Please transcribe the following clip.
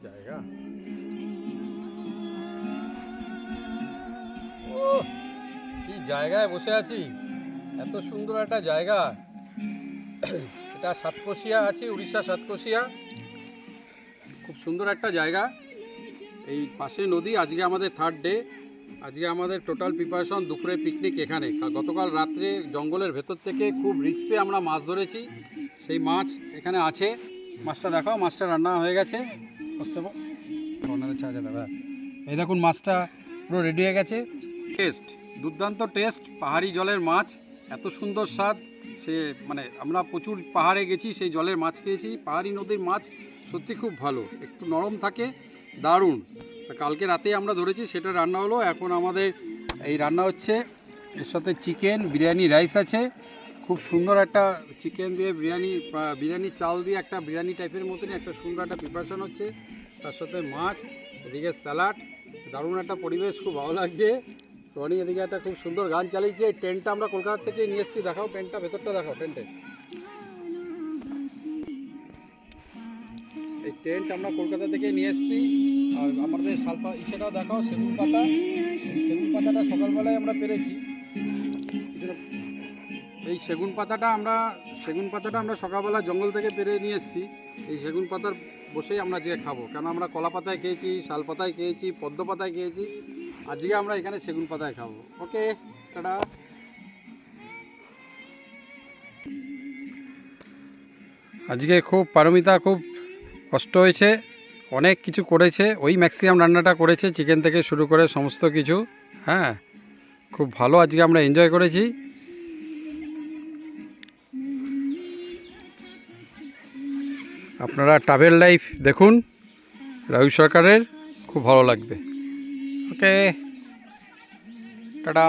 জায়গা, ও কি জায়গায় বসে আছি, এত সুন্দর একটা জায়গা। এটা সাতকোশিয়া আছে, উড়িষ্যা সাতকোশিয়া, খুব সুন্দর একটা জায়গা। এই পাশে নদী। আজকে আমাদের থার্ড ডে। আজকে আমাদের টোটাল প্রিপারেশন দুপুরে পিকনিক এখানে। গতকাল রাত্রে জঙ্গলের ভেতর থেকে খুব রিক্সে আমরা মাছ ধরেছি, সেই মাছ এখানে আছে। মাছটা দেখাও, মাছটা রান্না হয়ে গেছে। দাদা এই দেখুন, মাছটা পুরো রেডি হয়ে গেছে। টেস্ট দুর্দান্ত টেস্ট, পাহাড়ি জলের মাছ, এত সুন্দর স্বাদ। সে মানে আমরা প্রচুর পাহাড়ে গেছি, সেই জলের মাছ খেয়েছি। পাহাড়ি নদীর মাছ সত্যি খুব ভালো, একটু নরম থাকে, দারুণ। কালকে রাতে আমরা ধরেছি, সেটা রান্না হলো। এখন আমাদের এই রান্না হচ্ছে, এর সাথে চিকেন, বিরিয়ানি রাইস আছে। খুব সুন্দর একটা চিকেন দিয়ে বিরিয়ানি চাল দিয়ে একটা বিরিয়ানি টাইপের মতনই একটা সুন্দর একটা প্রিপারেশন হচ্ছে। তার সাথে মাছ, এদিকে স্যালাড, দারুণ একটা পরিবেশ, খুব ভালো লাগছে। রনি এদিকে একটা খুব সুন্দর গান চালিয়েছে। এই টেন্টটা আমরা কলকাতা থেকে নিয়ে এসেছি, দেখাও টেন্টটা, ভেতরটা দেখাও টেন্টে। এই টেন্ট আমরা কলকাতা থেকে নিয়ে এসেছি। আর আমাদের সেটাও দেখাও, সেগুন পাতা। এই সেগুন পাতাটা সকালবেলায় আমরা পেরেছি। এই সেগুন পাতাটা আমরা সকালবেলা জঙ্গল থেকে পেরে নিয়ে এসেছি। এই সেগুন পাতার বসেই আমরা যে খাবো, কেন আমরা কলা পাতায় খেয়েছি, শাল পাতায় খেয়েছি, পদ্ম পাতায় খেয়েছি। আজকে আমরা এখানে সেগুন পাতায় খাবো। ওকে, টাটা। আজকে খুব পারমিতা খুব কষ্ট হয়েছে, অনেক কিছু করেছে। ওই ম্যাক্সিমাম রান্নাটা করেছে, চিকেন থেকে শুরু করে সমস্ত কিছু। হ্যাঁ, খুব ভালো আজকে আমরা এনজয় করেছি। আপনারা ট্রাভেল লাইফ দেখুন রাহুল সরকারের, খুব ভালো লাগবে। ওকে, টাটা।